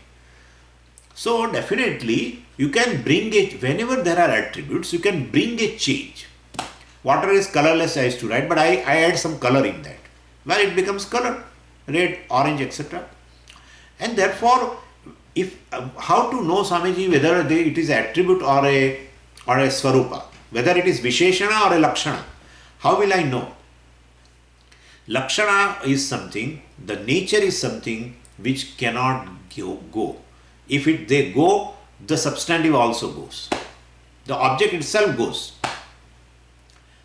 So definitely you can bring it whenever there are attributes. You can bring a change. Water is colorless, I used to write, but I add some color in that. Well, it becomes color, red, orange, etc. And therefore, how to know, Swamiji, whether it is attribute or a swarupa, whether it is Visheshana or a Lakshana? How will I know? Lakshana is something, the nature is something which cannot go. If they go, the substantive also goes. The object itself goes.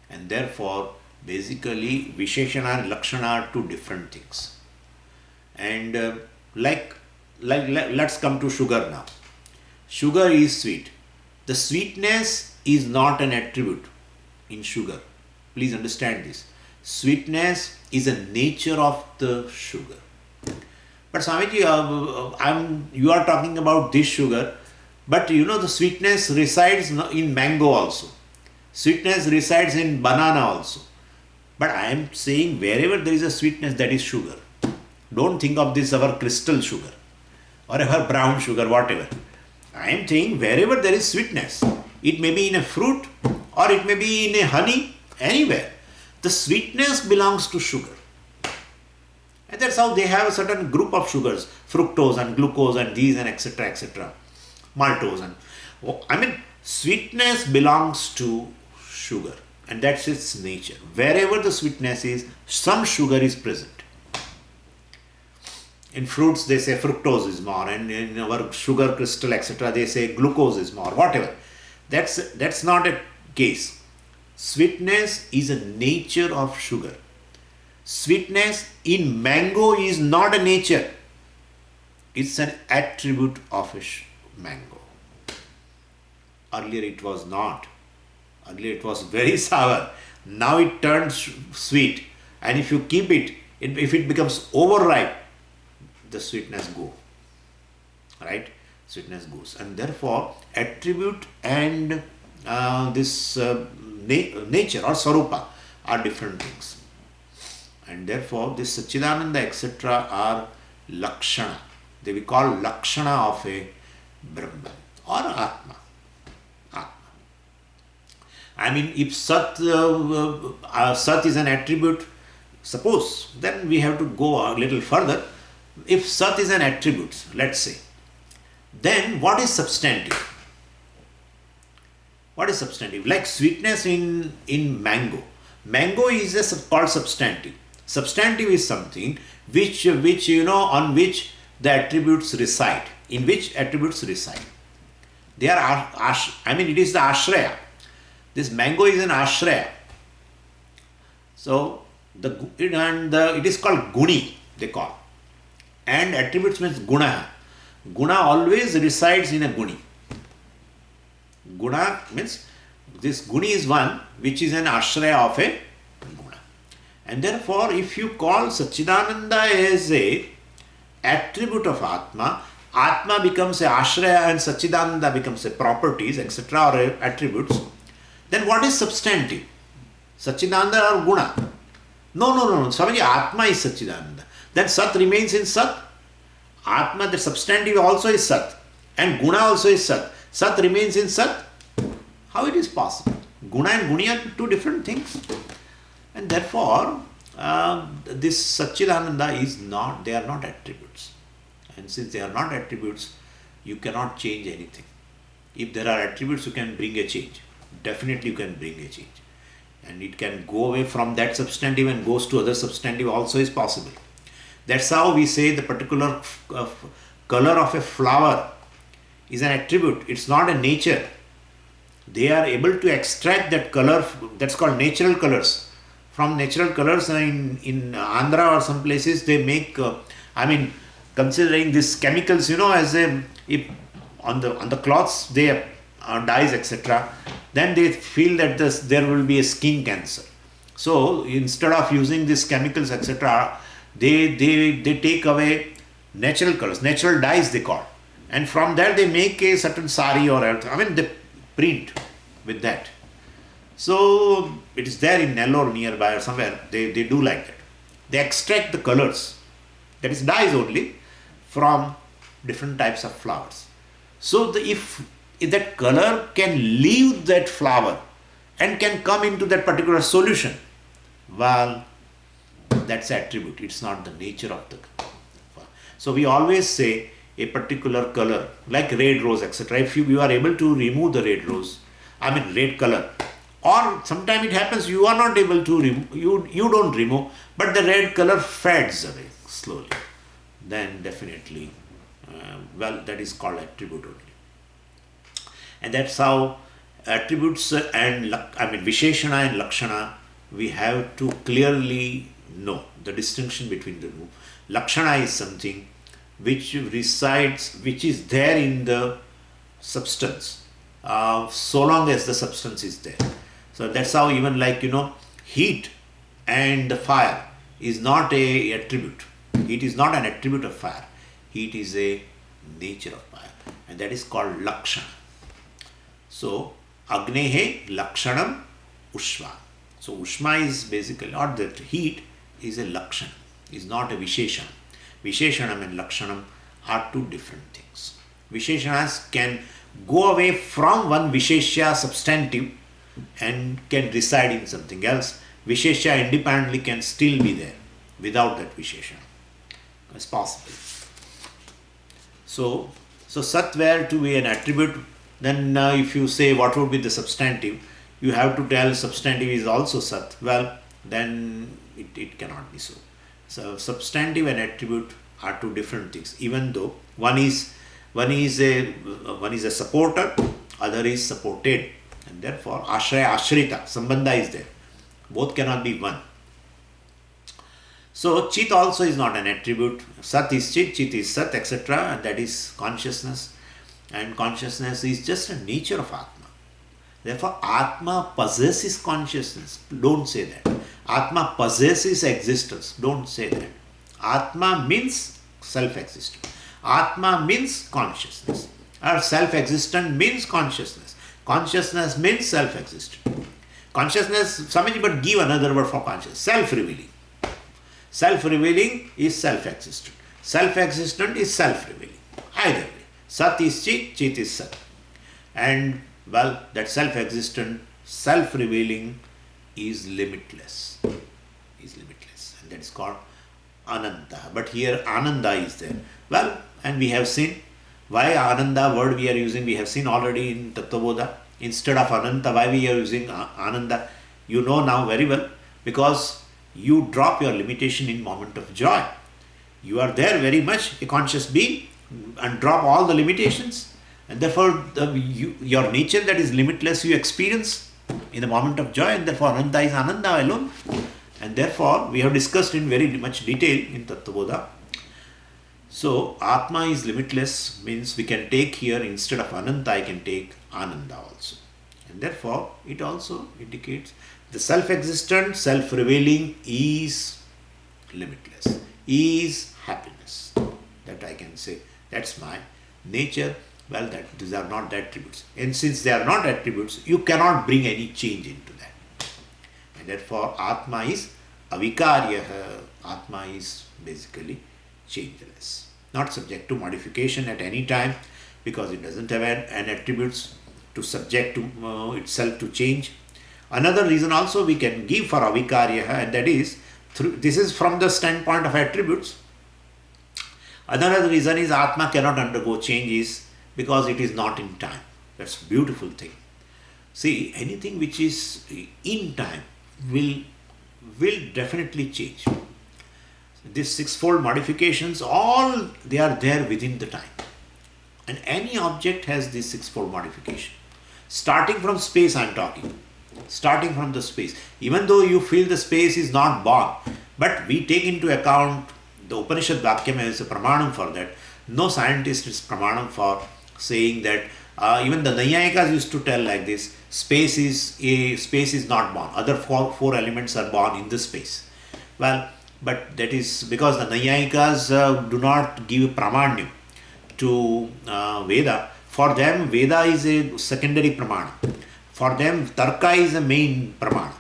And therefore, basically, Visheshana and Lakshana are two different things. And let's come to sugar now. Sugar is sweet. The sweetness is not an attribute in sugar. Please understand this. Sweetness is a nature of the sugar. But Swamiji, you are talking about this sugar, but the sweetness resides in mango also. Sweetness resides in banana also. But I am saying wherever there is a sweetness, that is sugar. Don't think of this our crystal sugar or our brown sugar, whatever. I am saying wherever there is sweetness, it may be in a fruit or it may be in a honey, anywhere. The sweetness belongs to sugar. And that's how they have a certain group of sugars, fructose and glucose and these and etc., etc., maltose. Sweetness belongs to sugar, and that's its nature. Wherever the sweetness is, some sugar is present. In fruits, they say fructose is more, and in our sugar crystal, etc., they say glucose is more, whatever. That's not a case. Sweetness is a nature of sugar. Sweetness in mango is not a nature. It's an attribute of a mango. Earlier it was not. Earlier it was very sour. Now it turns sweet. And if you keep it, if it becomes overripe, the sweetness goes. Right? Sweetness goes. And therefore, attribute and this nature or Swarupa are different things. And therefore, this Satchidananda, etc. are Lakshana. They we call Lakshana of a Brahman or Atma. If Sat is an attribute, suppose, then we have to go a little further. If Sat is an attribute, let's say, then what is substantive? What is substantive? Like sweetness in mango. Mango is called substantive. Substantive is something which on which the attributes reside. In which attributes reside. They are it is the ashraya. This mango is an ashraya. So it is called guni, they call. And attributes means guna. Guna always resides in a guni. Guna means this guni is one which is an ashraya of a guna. And therefore, if you call Satchidananda as a attribute of Atma, Atma becomes a ashraya and Satchidananda becomes a properties, etc. or attributes, then what is substantive? Satchidananda or guna? No. Swamiji, Atma is Satchidananda. Then Sat remains in Sat. Atma, the substantive also is Sat. And Guna also is Sat. Sat remains in Sat. How it is possible? Guna and Guni are two different things. And therefore, this Satchidananda is not, they are not attributes. And since they are not attributes, you cannot change anything. If there are attributes, you can bring a change. Definitely you can bring a change. And it can go away from that substantive and goes to other substantive also is possible. That's how we say the particular color of a flower is an attribute. It's not a nature. They are able to extract that color, that's called natural colors. From natural colors in Andhra or some places they make, considering these chemicals, as if on the cloths they dyes, etc. Then they feel that there will be a skin cancer. So instead of using these chemicals, etc., they take away natural colors, natural dyes they call, and from that they make a certain sari or they print with that. So it is there in Nellore nearby or somewhere. They do like that. They extract the colors, that is dyes only, from different types of flowers. So if that color can leave that flower and can come into that particular solution, well, that's attribute. It's not the nature of the color. So we always say a particular color, like red rose, etc. If you are able to remove the red rose, red color, or sometimes it happens you are not able to remove, you don't remove, but the red color fades away slowly, then definitely, that is called attribute only. And that's how attributes and Visheshana and Lakshana, we have to clearly know the distinction between the two. Lakshana is something which resides, which is there in the substance, so long as the substance is there. So that's how even heat and the fire is not a attribute. Heat is not an attribute of fire. Heat is a nature of fire, and that is called Lakshana. So Agnehe Lakshanam Ushma. So Ushma is basically, or that heat is a Lakshana, is not a Visheshanam. Visheshanam and Lakshanam are two different things. Visheshanas can go away from one Vishesha substantive and can reside in something else. Vishesha independently can still be there without that Vishesha. It's possible. So Sat were to be an attribute, then if you say what would be the substantive, you have to tell substantive is also Sat. Well, then it cannot be so. So substantive and attribute are two different things. Even though one is a supporter, other is supported, and therefore ashraya ashrita sambandha is there. Both cannot be one. So Chit also is not an attribute. Sat is Chit, Chit is Sat, etc. And that is consciousness. And consciousness is just a nature of Atma. Therefore, Atma possesses consciousness. Don't say that. Atma possesses existence. Don't say that. Atma means self-existent. Atma means consciousness. Or self-existent means consciousness. Consciousness means self-existent. Consciousness, somebody but give another word for consciousness. Self-revealing. Self-revealing is self-existent. Self-existent is self-revealing. Either way. Sat is Chit, Chit is Sat. And that self-existent, self-revealing is limitless. And that is called Ananta. But here Ananda is there. And we have seen why Ananda word we are using. We have seen already in Tattvabodha. instead of Ananta. Why we are using Ananda? You know now very well, because you drop your limitation in moment of joy. You are there very much a conscious being and drop all the limitations, and therefore your nature that is limitless you experience in the moment of joy, and therefore Ananda is Ananda alone. And therefore we have discussed in very much detail in Tattvabodha. So Atma is limitless means we can take here, instead of Ananta I can take Ananda also. And therefore it also indicates the self-existent, self-revealing is limitless, is happiness. That I can say, that's my nature. Well, that these are not the attributes. And since they are not attributes, you cannot bring any change into that. And therefore Atma is avikaryaha. Atma is basically changeless, not subject to modification at any time, because it doesn't have an attributes to subject to itself to change. Another reason also we can give for avikaryaha, and that is, this is from the standpoint of attributes. Another reason is Atma cannot undergo changes because it is not in time. That's a beautiful thing. See, anything which is in time will definitely change. These sixfold modifications, all they are there within the time. And any object has this sixfold modification. Starting from space I am talking. Starting from the space. Even though you feel the space is not born, but we take into account the Upanishad Vakyam as a pramanam for that. No scientist is pramanam for saying that. Even the Nayayikas used to tell like this: space is not born. Other four elements are born in the space. Well, but that is because the Nayayikas do not give pramanyam to Veda. For them, Veda is a secondary pramana. For them, Tarka is the main pramana.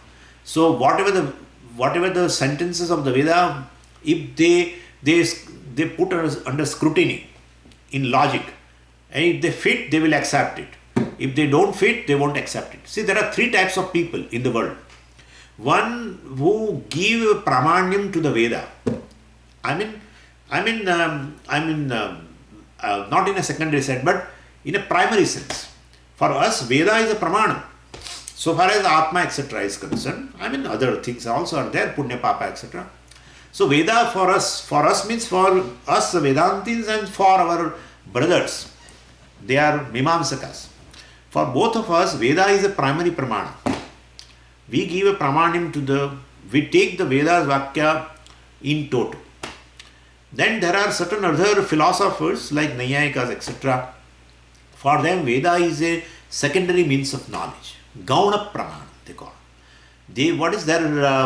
So whatever the sentences of the Veda, if they put us under scrutiny in logic, and if they fit, they will accept it. If they don't fit, they won't accept it. See, there are three types of people in the world. One who give pramanyam to the Veda. Not in a secondary sense, but in a primary sense. For us, Veda is a pramanam. So far as Atma etc. is concerned, other things also are there, Punya Papa etc. So Veda for us means for us Vedantins and for our brothers. They are Mimamsakas. For both of us, Veda is a primary pramana. We give a pramanyam we take the Veda's Vakya in toto. Then there are certain other philosophers like Nayayikas etc. For them, Veda is a secondary means of knowledge. Gauna pramana, they call. What is their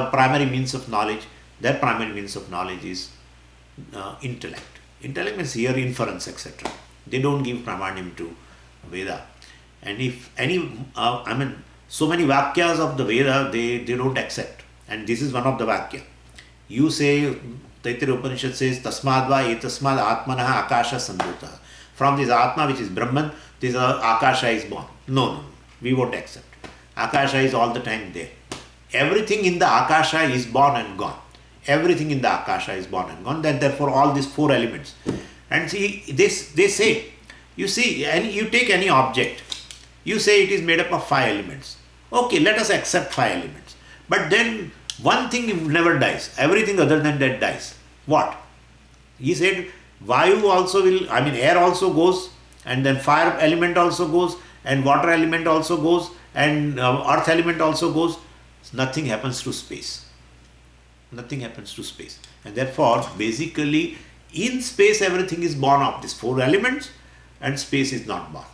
primary means of knowledge? Their primary means of knowledge is intellect. Intellect means here inference, etc. They don't give pramanyam to Veda. And if so many Vakyas of the Veda, they don't accept. And this is one of the Vakya. You say, Taittiriya Upanishad says, Tasmadva etasmad atmanaha akasha sambhuta. From this Atma, which is Brahman, this Akasha is born. No, we won't accept. Akasha is all the time there. Everything in the Akasha is born and gone. Everything in the Akasha is born and gone. Then therefore all these four elements. And see, they say, you see, you take any object, you say it is made up of 5 elements. Okay, let us accept 5 elements. But then one thing never dies. Everything other than that dies. What? He said, Vayu also will, air also goes, and then fire element also goes, and water element also goes, and earth element also goes. Nothing happens to space. Nothing happens to space. And therefore, basically, in space everything is born of these 4 elements, and space is not born.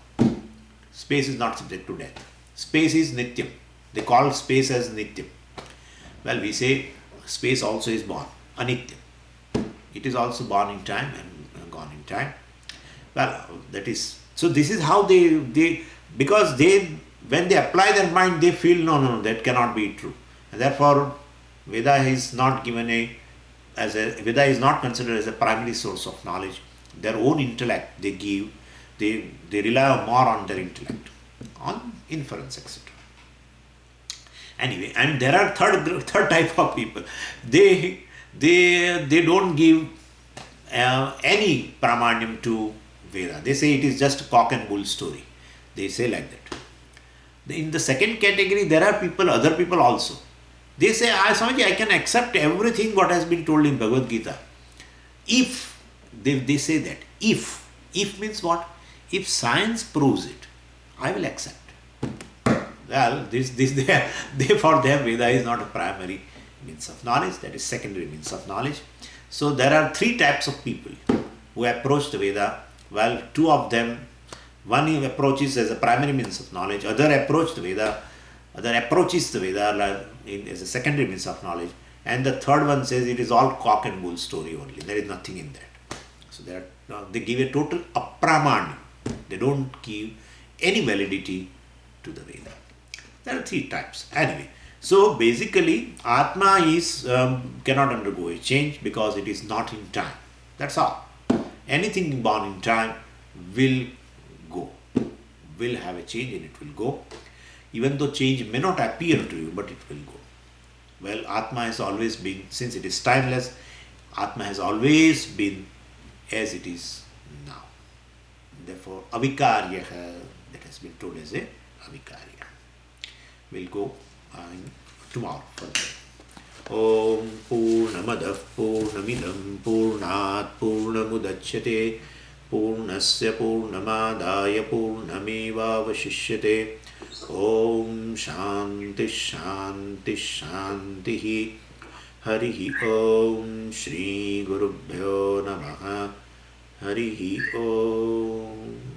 Space is not subject to death. Space is nityam. They call space as nityam. Well, we say space also is born, anityam. It is also born in time and gone in time. Well, that is, so this is how because when they apply their mind, they feel, no, that cannot be true. And therefore, Veda is not Veda is not considered as a primary source of knowledge. Their own intellect they give, they rely more on their intellect, on inference, etc. Anyway, and there are third type of people. They don't give any pramanyam to Veda. They say it is just a cock and bull story. They say like that. In the second category, there are people, other people also. They say, Swamiji, I can accept everything what has been told in Bhagavad Gita. If, they say that, if means what? If science proves it, I will accept. Well, for them, Veda is not a primary means of knowledge, that is secondary means of knowledge. So there are three types of people who approach the Veda. Well, two of them, one approaches as a primary means of knowledge, other approaches the Veda as a secondary means of knowledge, and the third one says it is all cock and bull story only. There is nothing in that. So they give a total apramanya. They don't give any validity to the Veda. There are three types. Anyway, so basically, Atma is cannot undergo a change because it is not in time. That's all. Anything born in time will go, will have a change and it will go. Even though change may not appear to you, but it will go. Well, Atma has always been, since it is timeless, Atma has always been as it is now. Therefore, avikaryaha, that has been told as a avikarya. We'll go tomorrow further. Om Purnamadah Purnamidam Purnat Purnamudachyate Purnasya Purnamadaya Purnameva Vashishyate. Om Shanti Shanti Shanti. Harihi Om Shri Gurubhyo Namaha. Harihi Om.